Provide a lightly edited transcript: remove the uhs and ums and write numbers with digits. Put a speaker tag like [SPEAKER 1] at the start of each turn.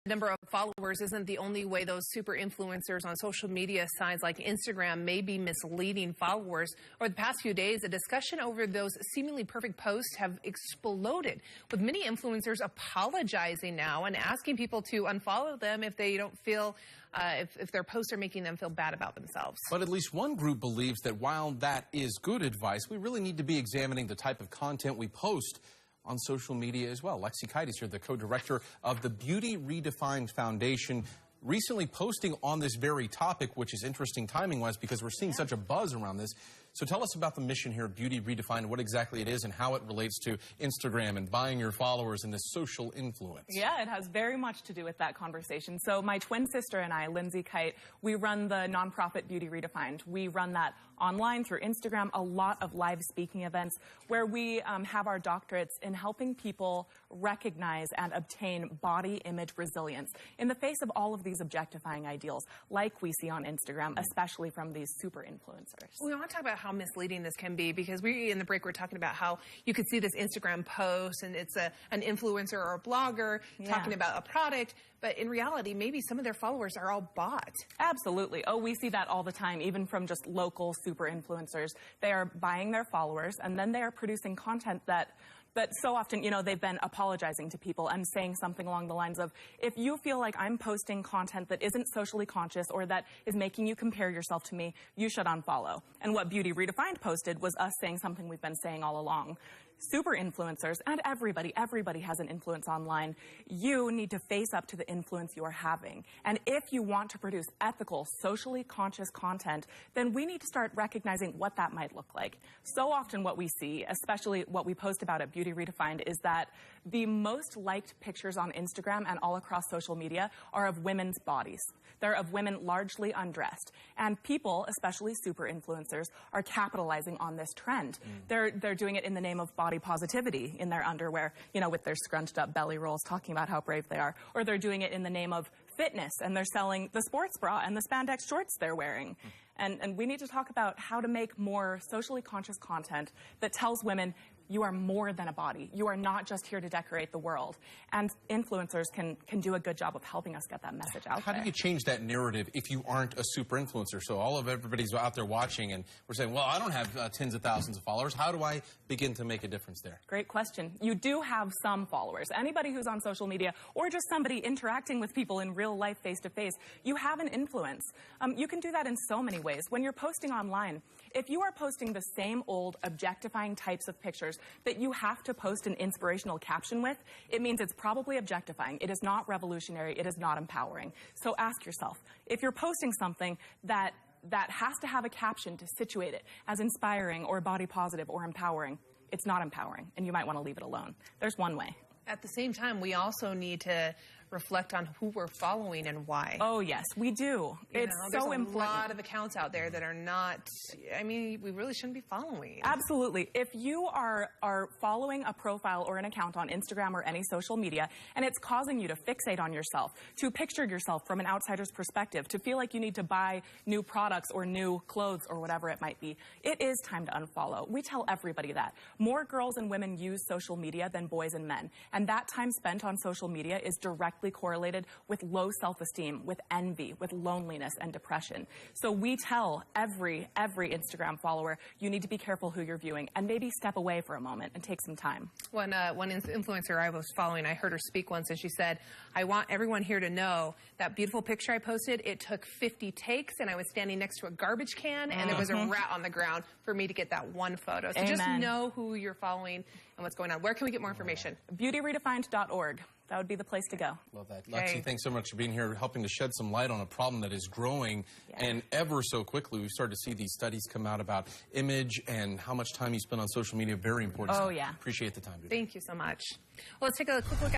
[SPEAKER 1] Number of followers isn't the only way those super influencers on social media sites like Instagram may be misleading followers. Over the past few days, a discussion over those seemingly perfect posts have exploded, with many influencers apologizing now and asking people to unfollow them if they don't feel if their posts are making them feel bad about themselves.
[SPEAKER 2] But at least one group believes that while that is good advice, we really need to be examining the type of content we post on social media as well. Lexi Kite is here, the co-director of the Beauty Redefined Foundation, recently posting on this very topic, which is interesting timing-wise because we're seeing such a buzz around this. So tell us about the mission here at Beauty Redefined, what exactly it is and how it relates to Instagram and buying your followers and this social influence.
[SPEAKER 3] Yeah, it has very much to do with that conversation. So my twin sister and I, Lindsay Kite, we run the nonprofit Beauty Redefined. We run that online through Instagram, a lot of live speaking events where we have our doctorates in helping people recognize and obtain body image resilience in the face of all of these objectifying ideals like we see on Instagram, especially from these super influencers.
[SPEAKER 1] We want to talk about how misleading this can be, because in the break we're talking about how you could see this Instagram post and it's an influencer or a blogger talking about a product, but in reality maybe some of their followers are all bots.
[SPEAKER 3] Absolutely. Oh, we see that all the time, even from just local super influencers. They are buying their followers and then they are producing content that so often, you know, they've been apologizing to people and saying something along the lines of, if you feel like I'm posting content that isn't socially conscious or that is making you compare yourself to me, you should unfollow. And what Beauty Redefined posted was us saying something we've been saying all along. Super influencers, and everybody has an influence online. You need to face up to the influence you are having. And if you want to produce ethical, socially conscious content, then we need to start recognizing what that might look like. So often what we see, especially what we post about at Beauty Redefined, is that the most liked pictures on Instagram and all across social media are of women's bodies. They're of women largely undressed. And people, especially super influencers, are capitalizing on this trend. They're doing it in the name of body positivity in their underwear, you know, with their scrunched up belly rolls, talking about how brave they are. Or they're doing it in the name of fitness, and they're selling the sports bra and the spandex shorts they're wearing. And we need to talk about how to make more socially conscious content that tells women, you are more than a body. You are not just here to decorate the world. And influencers can do a good job of helping us get that message out there.
[SPEAKER 2] How do you change that narrative if you aren't a super influencer? So everybody's out there watching and we're saying, well, I don't have tens of thousands of followers. How do I begin to make a difference there?
[SPEAKER 3] Great question. You do have some followers. Anybody who's on social media or just somebody interacting with people in real life face-to-face, you have an influence. You can do that in so many ways. When you're posting online, if you are posting the same old objectifying types of pictures that you have to post an inspirational caption with, it means it's probably objectifying. It is not revolutionary. It is not empowering. So ask yourself, if you're posting something that has to have a caption to situate it as inspiring or body positive or empowering, it's not empowering, and you might want to leave it alone. There's one way.
[SPEAKER 1] At the same time, we also need to reflect on who we're following and why.
[SPEAKER 3] Oh, yes, we do. It's so important.
[SPEAKER 1] There's a lot of accounts out there that are not, I mean, we really shouldn't be following.
[SPEAKER 3] Absolutely. If you are following a profile or an account on Instagram or any social media, and it's causing you to fixate on yourself, to picture yourself from an outsider's perspective, to feel like you need to buy new products or new clothes or whatever it might be, it is time to unfollow. We tell everybody that. More girls and women use social media than boys and men, and that time spent on social media is directly correlated with low self-esteem, with envy, with loneliness and depression. So we tell every Instagram follower, you need to be careful who you're viewing and maybe step away for a moment and take some time.
[SPEAKER 1] One influencer I was following, I heard her speak once, and she said, I want everyone here to know that beautiful picture I posted, it took 50 takes and I was standing next to a garbage can and there was a rat on the ground for me to get that one photo. So just know who you're following and what's going on. Where can we get more information?
[SPEAKER 3] BeautyRedefined.org. That would be the place to go.
[SPEAKER 2] Love that. Lexi, thanks so much for being here, helping to shed some light on a problem that is growing and ever so quickly. We've started to see these studies come out about image and how much time you spend on social media. Very important.
[SPEAKER 3] Oh, yeah.
[SPEAKER 2] Appreciate the time today.
[SPEAKER 1] Thank you so much. Well, let's take a quick look at